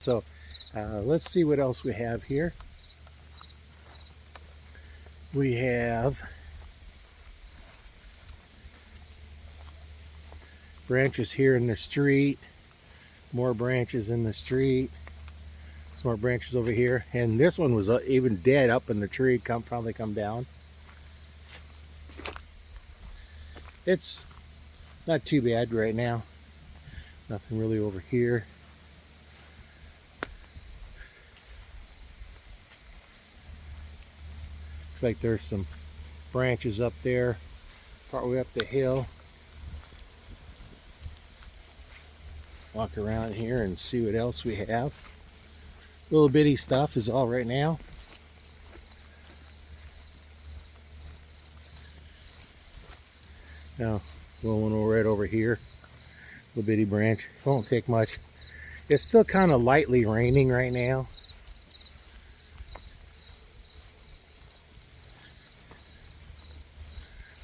So let's see what else we have here. We have branches here in the street, more branches in the street, some more branches over here, and this one was even dead up in the tree. Finally come down. It's not too bad right now. Nothing really over here. Looks like there's some branches up there, partway up the hill. Walk around here and see what else we have. Little bitty stuff is all right now. Now, little one right over here. Little bitty branch. Won't take much. It's still kind of lightly raining right now.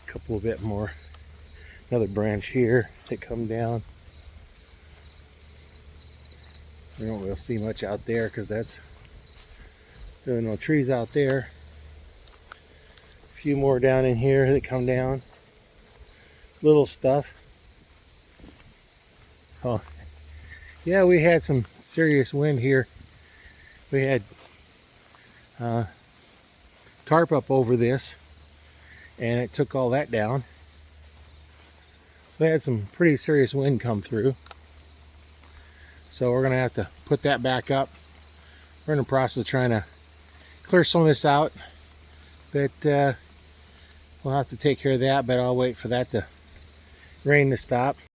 A couple bit more. Another branch here to come down. We don't really see much out there because there are no trees out there. A few more down in here that come down. Little stuff. Oh, yeah, we had some serious wind here. We had tarp up over this, and it took all that down. So we had some pretty serious wind come through. So we're gonna have to put that back up. We're in the process of trying to clear some of this out, but we'll have to take care of that. But I'll wait for that rain to stop.